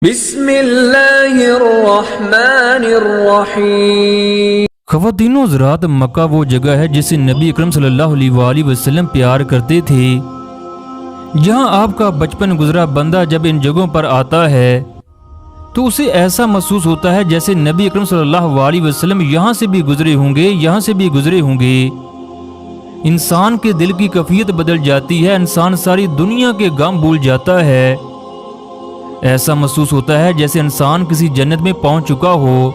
بسم اللہ الرحمن الرحیم۔ خواتین و حضرات، مکہ وہ جگہ ہے جسے نبی اکرم صلی اللہ علیہ وآلہ وسلم پیار کرتے تھے۔ جہاں آپ کا بچپن گزرا بندہ جب ان جگہوں پر آتا ہے تو اسے ایسا محسوس ہوتا ہے جیسے نبی اکرم صلی اللہ علیہ وسلم یہاں سے بھی گزرے ہوں گے۔ انسان کے دل کی کیفیت بدل جاتی ہے، انسان ساری دنیا کے غم بھول جاتا ہے۔ ایسا محسوس ہوتا ہے جیسے انسان کسی جنت میں پہنچ چکا ہو۔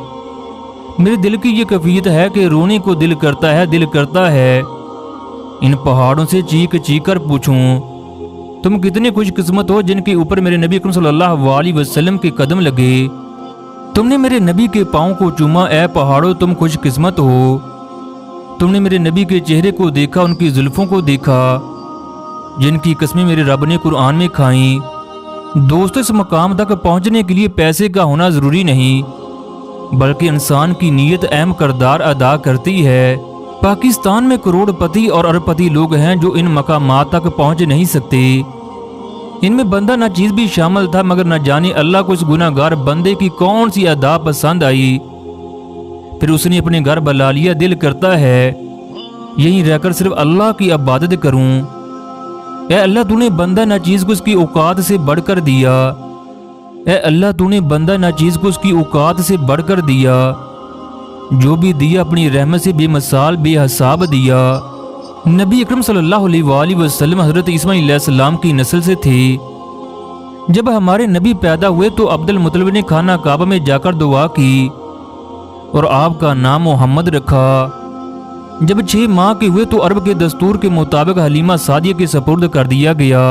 میرے دل کی یہ کیفیت ہے کہ رونے کو دل کرتا ہے۔ ان پہاڑوں سے چیخ کر پوچھوں تم کتنے خوش قسمت ہو جن کے اوپر میرے نبی اکرم صلی اللہ علیہ وسلم کے قدم لگے۔ تم نے میرے نبی کے پاؤں کو چوما، اے پہاڑوں تم خوش قسمت ہو۔ تم نے میرے نبی کے چہرے کو دیکھا، ان کی زلفوں کو دیکھا جن کی قسمیں میرے رب نے قرآن میں کھائیں۔ دوستو، اس مقام تک پہنچنے کے لیے پیسے کا ہونا ضروری نہیں، بلکہ انسان کی نیت اہم کردار ادا کرتی ہے۔ پاکستان میں کروڑ پتی اور ارب پتی لوگ ہیں جو ان مقامات تک پہنچ نہیں سکتے۔ ان میں بندہ نہ چیز بھی شامل تھا، مگر نہ جانے اللہ کو اس گناہ گار بندے کی کون سی ادا پسند آئی، پھر اس نے اپنے گھر بلا لیا۔ دل کرتا ہے یہیں رہ کر صرف اللہ کی عبادت کروں۔ اے اللہ، تو نے بندہ نہ چیز کو اس کی اوقات سے بڑھ کر دیا۔ اے اللہ، تو نے بندہ نہ چیز کو اس کی اوقات سے بڑھ کر دیا۔ جو بھی دیا اپنی رحمت سے بے مثال بے حساب دیا۔ نبی اکرم صلی اللہ علیہ وآلہ وسلم حضرت اسماعیل علیہ السلام کی نسل سے تھے۔ جب ہمارے نبی پیدا ہوئے تو عبد المطلب نے خانہ کعبہ میں جا کر دعا کی اور آپ کا نام محمد رکھا۔ جب 6 ماہ کے ہوئے تو عرب کے دستور کے مطابق حلیمہ سعدیہ کے سپرد کر دیا گیا۔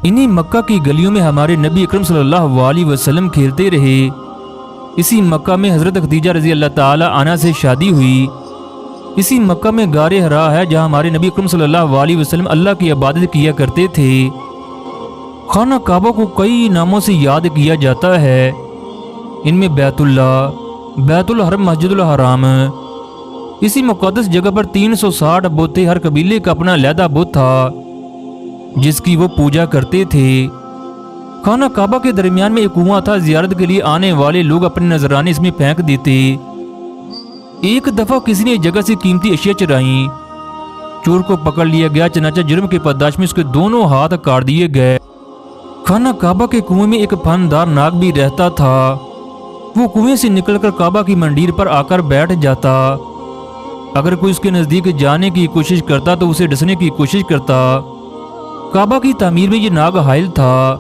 انہی مکہ کی گلیوں میں ہمارے نبی اکرم صلی اللہ علیہ وسلم کھیلتے رہے۔ اسی مکہ میں حضرت خدیجہ رضی اللہ تعالی عنہا سے شادی ہوئی۔ اسی مکہ میں غار حرا ہے جہاں ہمارے نبی اکرم صلی اللہ علیہ وسلم اللہ کی عبادت کیا کرتے تھے۔ خانہ کعبہ کو کئی ناموں سے یاد کیا جاتا ہے۔ ان میں بیت اللہ، بیت الحرم، مسجد الحرام۔ اسی مقدس جگہ پر 360 بت تھے۔ ہر قبیلے کا اپنا علیحدہ بت تھا جس کی وہ پوجا کرتے تھے۔ خانہ کعبہ کے درمیان میں ایک کنواں تھا، زیارت کے لیے آنے والے لوگ اپنے نذرانے اس میں پھینک دیتے۔ ایک دفعہ کسی نے جگہ سے قیمتی اشیاء چرائیں، چور کو پکڑ لیا گیا، چنانچہ جرم کے پاداش میں اس کے دونوں ہاتھ کاٹ دیے گئے۔ خانہ کعبہ کے کنویں میں ایک پھندار ناگ بھی رہتا تھا۔ وہ کنویں سے نکل کر کعبہ کی منڈیر پر آ کر بیٹھ جاتا۔ اگر کوئی اس کے نزدیک جانے کی کوشش کرتا تو اسے ڈسنے کی کوشش کرتا۔ کعبہ کی تعمیر میں یہ ناگ حائل تھا۔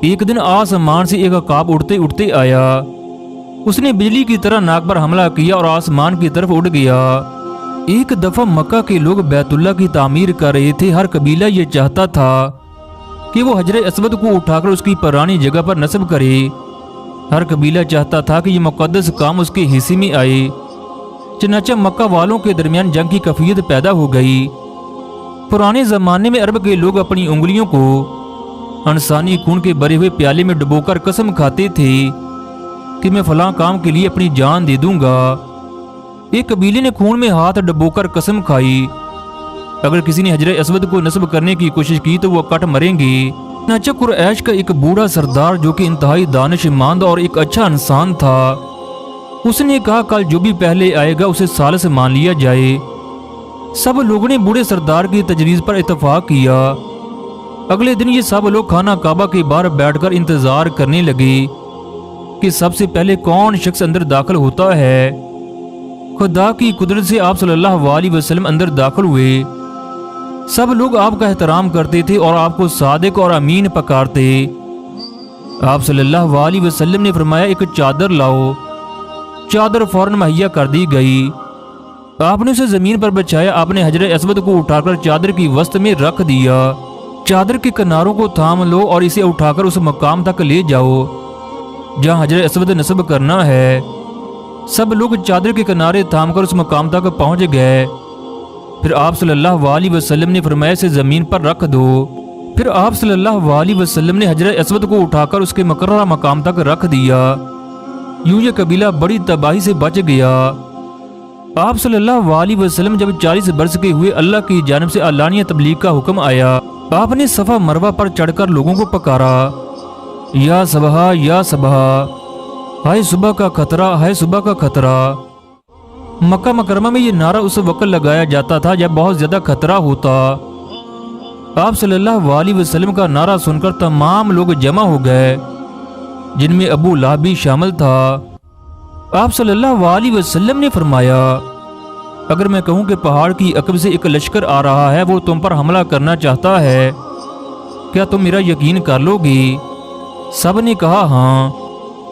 ایک دن آسمان سے ایک عقاب اڑتے آیا۔ اس نے بجلی کی طرح ناگ پر حملہ کیا اور آسمان کی طرف اڑ گیا۔ ایک دفعہ مکہ کے لوگ بیت اللہ کی تعمیر کر رہے تھے۔ ہر قبیلہ یہ چاہتا تھا کہ وہ حجر اسود کو اٹھا کر اس کی پرانی جگہ پر نصب کرے۔ ہر قبیلہ چاہتا تھا کہ یہ مقدس کام اس کے حصے میں آئے۔ چنانچہ مکہ والوں کے درمیان جنگ کی کیفیت پیدا ہو گئی۔ پرانے زمانے میں عرب کے لوگ اپنی انگلیوں کو انسانی خون کے بھرے ہوئے پیالے میں ڈبو کر قسم کھاتے تھے کہ میں فلاں کام کے لیے اپنی جان دے دوں گا۔ ایک قبیلے نے خون میں ہاتھ ڈبو کر قسم کھائی اگر کسی نے حجر اسود کو نصب کرنے کی کوشش کی تو وہ کٹ مریں گے۔ چنانچہ قریش کا ایک بوڑھا سردار جو کہ انتہائی دانش مند اور ایک اچھا انسان تھا، اس نے کہا کل جو بھی پہلے آئے گا اسے ثالث مان لیا جائے۔ سب لوگوں نے بوڑھے سردار کی تجویز پر اتفاق کیا۔ اگلے دن یہ سب لوگ خانہ کعبہ کے باہر بیٹھ کر انتظار کرنے لگے کہ سب سے پہلے کون شخص اندر داخل ہوتا ہے۔ خدا کی قدرت سے آپ صلی اللہ علیہ وسلم اندر داخل ہوئے۔ سب لوگ آپ کا احترام کرتے تھے اور آپ کو صادق اور امین پکارتے۔ آپ صلی اللہ علیہ وسلم نے فرمایا ایک چادر لاؤ۔ چادر فوراً مہیا کر دی گئی۔ آپ نے اسے زمین پر بچھایا۔ آپ نے حجر اسود کو اٹھا کر چادر کی وسط میں رکھ دیا۔ چادر کے کناروں کو تھام لو اور اسے اٹھا کر اس مقام تک لے جاؤ جہاں حجر اسود نصب کرنا ہے۔ سب لوگ چادر کے کنارے تھام کر اس مقام تک پہنچ گئے۔ پھر آپ صلی اللہ علیہ وسلم نے فرمایا اسے زمین پر رکھ دو۔ پھر آپ صلی اللہ علیہ وسلم نے حجر اسود کو اٹھا کر اس کے مقررہ مقام تک رکھ دیا۔ یوں یہ قبیلہ بڑی تباہی سے بچ گیا۔ آپ صلی اللہ علیہ وسلم جب 40 برس کے ہوئے، اللہ کی جانب سے اعلانیہ تبلیغ کا حکم آیا۔ آپ نے صفا مروہ پر چڑھ کر لوگوں کو پکارا یا صبح یا صبح، ہائے صبح کا خطرہ، ہائے صبح کا خطرہ۔ مکہ مکرمہ میں یہ نعرہ اس وقت لگایا جاتا تھا جب بہت زیادہ خطرہ ہوتا۔ آپ صلی اللہ علیہ وسلم کا نعرہ سن کر تمام لوگ جمع ہو گئے، جن میں ابو لہب بھی شامل تھا۔ آپ صلی اللہ علیہ وسلم نے فرمایا، اگر میں کہوں کہ پہاڑ کی عقب سے ایک لشکر آ رہا ہے، وہ تم پر حملہ کرنا چاہتا ہے، کیا تم میرا یقین کر لو گی؟ سب نے کہا ہاں،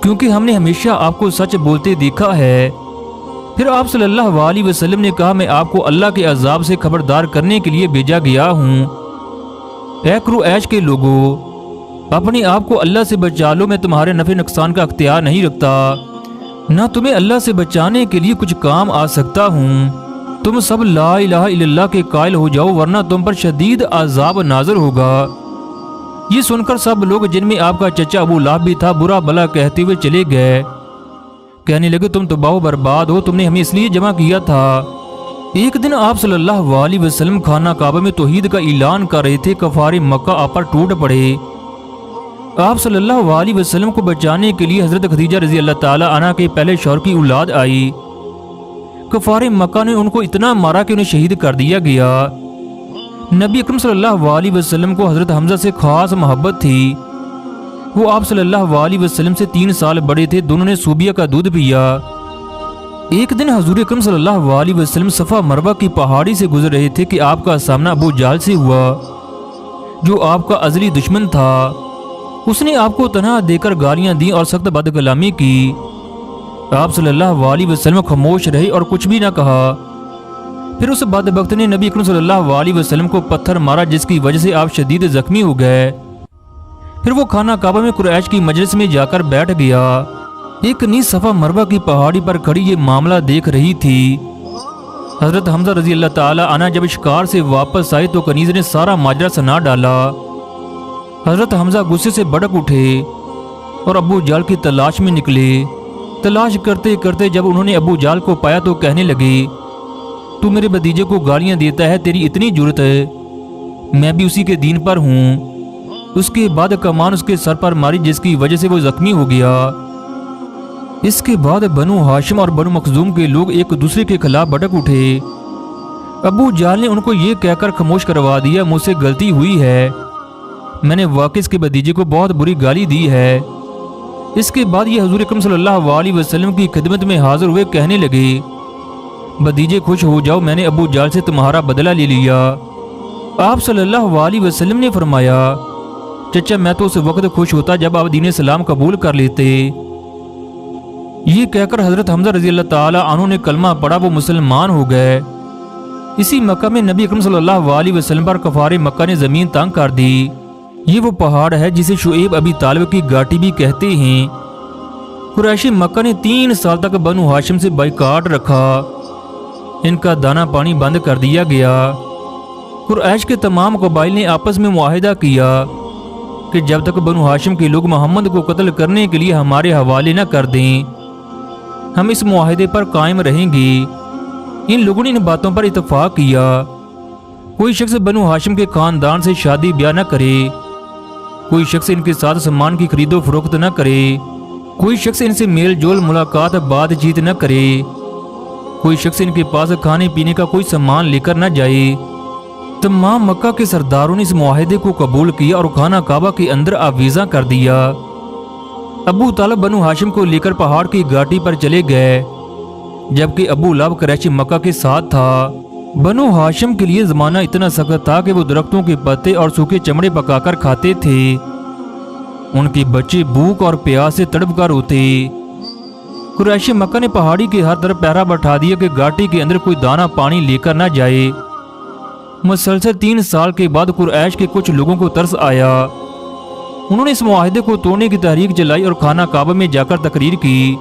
کیونکہ ہم نے ہمیشہ آپ کو سچ بولتے دیکھا ہے۔ پھر آپ صلی اللہ علیہ وسلم نے کہا، میں آپ کو اللہ کے عذاب سے خبردار کرنے کے لیے بھیجا گیا ہوں۔ اے قریش کے لوگوں، اپنے آپ کو اللہ سے بچا لو، میں تمہارے نفع نقصان کا اختیار نہیں رکھتا، نہ تمہیں اللہ سے بچانے کے لیے کچھ کام آ سکتا ہوں۔ تم سب لا الہ الا اللہ کے قائل ہو جاؤ، ورنہ تم پر شدید عذاب نازل ہوگا۔ یہ سن کر سب لوگ، جن میں آپ کا چچا ابو لہب بھی تھا، برا بھلا کہتے ہوئے چلے گئے، کہنے لگے تم تباہ و برباد ہو، تم نے ہمیں اس لیے جمع کیا تھا۔ ایک دن آپ صلی اللہ علیہ وسلم خانہ کعبہ میں توحید کا اعلان کر رہے تھے، کفار مکہ آپ پر ٹوٹ پڑے۔ آپ صلی اللہ علیہ وسلم کو بچانے کے لیے حضرت خدیجہ رضی اللہ تعالی عنہا کے پہلے شوہر کی اولاد آئی۔ کفار مکہ نے ان کو اتنا مارا کہ انہیں شہید کر دیا گیا۔ نبی اکرم صلی اللہ علیہ وسلم کو حضرت حمزہ سے خاص محبت تھی۔ وہ آپ صلی اللہ علیہ وسلم سے 3 سال بڑے تھے، دونوں نے صوبیہ کا دودھ پیا۔ ایک دن حضور اکرم صلی اللہ علیہ وسلم صفا مروہ کی پہاڑی سے گزر رہے تھے کہ آپ کا سامنا ابو جہل سے ہوا، جو آپ کا ازلی دشمن تھا۔ اس نے آپ کو تنہا دے کر گالیاں دیں اور سخت بد کلامی کی۔ آپ صلی اللہ علیہ وسلم خاموش رہے اور کچھ بھی نہ کہا۔ پھر اس بدبخت نے نبی اکرم صلی اللہ علیہ وسلم کو پتھر مارا، جس کی وجہ سے آپ شدید زخمی ہو گئے۔ پھر وہ خانہ کعبہ میں قریش کی مجلس میں جا کر بیٹھ گیا۔ ایک نیز صفا مروہ کی پہاڑی پر کھڑی یہ معاملہ دیکھ رہی تھی۔ حضرت حمزہ رضی اللہ تعالی عنہ جب شکار سے واپس آئے تو کنیز نے سارا ماجرا سنا ڈالا۔ حضرت حمزہ غصے سے بھڑک اٹھے اور ابو جہل کی تلاش میں نکلے۔ تلاش کرتے کرتے جب انہوں نے ابو جہل کو پایا تو کہنے لگے، تو میرے بھتیجے کو گالیاں دیتا ہے، تیری اتنی جرت ہے؟ میں بھی اسی کے دین پر ہوں۔ اس کے بعد کمان اس کے سر پر ماری، جس کی وجہ سے وہ زخمی ہو گیا۔ اس کے بعد بنو ہاشم اور بنو مخزوم کے لوگ ایک دوسرے کے خلاف بھڑک اٹھے۔ ابو جہل نے ان کو یہ کہہ کر خاموش کروا دیا، مجھ سے غلطی ہوئی ہے، میں نے واقعی کے بھتیجے کو بہت بری گالی دی ہے۔ اس کے بعد یہ حضور اکرم صلی اللہ علیہ وسلم کی خدمت میں حاضر ہوئے، کہنے لگے، بھتیجے خوش ہو جاؤ، میں نے ابو جہل سے تمہارا بدلہ لے لیا۔ آپ صلی اللہ علیہ وسلم نے فرمایا، چچا میں تو اس وقت خوش ہوتا جب آپ دین اسلام قبول کر لیتے۔ یہ کہہ کر حضرت حمزہ رضی اللہ تعالی عنہ نے کلمہ پڑھا، وہ مسلمان ہو گئے۔ اسی مکہ میں نبی اکرم صلی اللہ علیہ وسلم پر کفار مکہ نے زمین تنگ کر دی۔ یہ وہ پہاڑ ہے جسے شعیب ابی طالب کی گھاٹی بھی کہتے ہیں۔ قریش مکہ نے 3 سال تک بنو ہاشم سے بائیکاٹ رکھا، ان کا دانہ پانی بند کر دیا گیا۔ قریش کے تمام قبائل نے آپس میں معاہدہ کیا کہ جب تک بنو ہاشم کے لوگ محمد کو قتل کرنے کے لیے ہمارے حوالے نہ کر دیں، ہم اس معاہدے پر قائم رہیں گے۔ ان لوگوں نے ان باتوں پر اتفاق کیا۔ کوئی شخص بنو ہاشم کے خاندان سے شادی بیاہ نہ کرے، کوئی شخص ان کے ساتھ سامان کی خرید و فروخت نہ کرے، کوئی شخص ان سے میل جول ملاقات بات چیت نہ کرے، کوئی شخص ان کے پاس کھانے پینے کا کوئی سامان لے کر نہ جائے۔ تمام مکہ کے سرداروں نے اس معاہدے کو قبول کیا اور خانہ کعبہ کے اندر آویزاں کر دیا۔ ابو طالب بنو ہاشم کو لے کر پہاڑ کی گھاٹی پر چلے گئے، جبکہ ابو لہب قریش مکہ کے ساتھ تھا۔ بنو ہاشم کے لیے زمانہ اتنا سخت تھا کہ وہ درختوں کے پتے اور سوکھے چمڑے پکا کر کھاتے تھے۔ ان کے بچے بھوک اور پیاس سے تڑپ کر روتے۔ قریش مکہ نے پہاڑی کے ہر طرف پہرا بٹھا دیا کہ گھاٹی کے اندر کوئی دانہ پانی لے کر نہ جائے۔ مسلسل 3 سال کے بعد قریش کے کچھ لوگوں کو ترس آیا۔ انہوں نے اس معاہدے کو توڑنے کی تحریک چلائی اور خانہ کعبہ میں جا کر تقریر کی،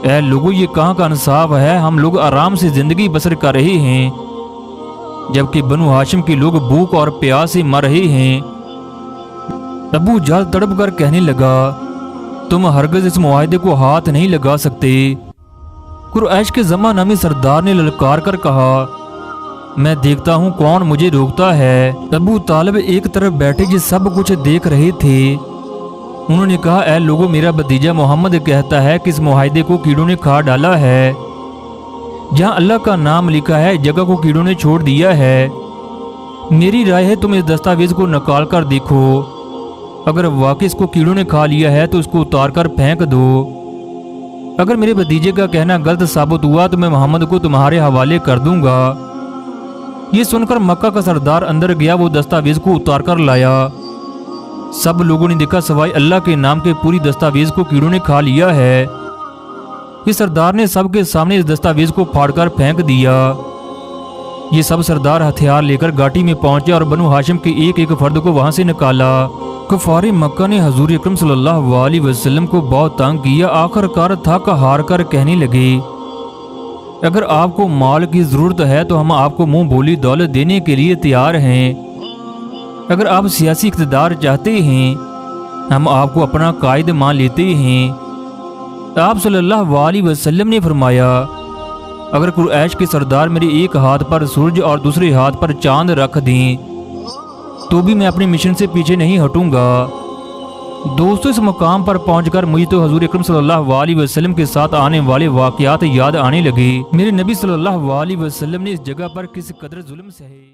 اے لوگوں، یہ کہاں کا انصاف ہے؟ ہم لوگ آرام سے زندگی بسر کر رہے ہیں، جبکہ بنو ہاشم کے لوگ بھوک اور پیاس سے مر رہے ہیں۔ ابو جہل تڑپ کر کہنے لگا، تم ہرگز اس معاہدے کو ہاتھ نہیں لگا سکتے۔ قریش کے ذمہ نامی سردار نے للکار کر کہا، میں دیکھتا ہوں کون مجھے روکتا ہے۔ ابو طالب ایک طرف بیٹھے جو سب کچھ دیکھ رہے تھے۔ انہوں نے کہا اے لوگوں، میرا بھتیجا محمد کہتا ہے کہ اس معاہدے کو کیڑوں نے کھا ڈالا ہے۔ جہاں اللہ کا نام لکھا ہے جگہ کو کیڑوں نے چھوڑ دیا ہے۔ میری رائے ہے تم اس دستاویز کو نکال کر دیکھو، اگر واقعی اس کو کیڑوں نے کھا لیا ہے تو اس کو اتار کر پھینک دو۔ اگر میرے بھتیجے کا کہنا غلط ثابت ہوا تو میں محمد کو تمہارے حوالے کر دوں گا۔ یہ سن کر مکہ کا سردار اندر گیا، وہ دستاویز کو اتار کر لایا۔ سب لوگوں نے دیکھا سوائے اللہ کے نام کے پوری دستاویز کو کیڑوں نے کھا لیا ہے۔ یہ سردار نے سب کے سامنے اس دستاویز کو پھاڑ کر پھینک دیا۔ یہ سب سردار ہتھیار لے کر گھاٹی میں پہنچے اور بنو ہاشم کے ایک ایک فرد کو وہاں سے نکالا۔ کفار مکہ نے حضور اکرم صلی اللہ علیہ وسلم کو بہت تنگ کیا، آخر کار تھک ہار کر کہنے لگے اگر آپ کو مال کی ضرورت ہے تو ہم آپ کو منہ بولی دولت دینے کے لیے تیار ہیں۔ اگر آپ سیاسی اقتدار چاہتے ہیں ہم آپ کو اپنا قائد مان لیتے ہیں۔ آپ صلی اللہ علیہ وسلم نے فرمایا اگر قریش کے سردار میرے ایک ہاتھ پر سورج اور دوسرے ہاتھ پر چاند رکھ دیں تو بھی میں اپنے مشن سے پیچھے نہیں ہٹوں گا۔ دوستو، اس مقام پر پہنچ کر مجھے تو حضور اکرم صلی اللہ علیہ وسلم کے ساتھ آنے والے واقعات یاد آنے لگے۔ میرے نبی صلی اللہ علیہ وسلم نے اس جگہ پر کس قدر ظلم سہے۔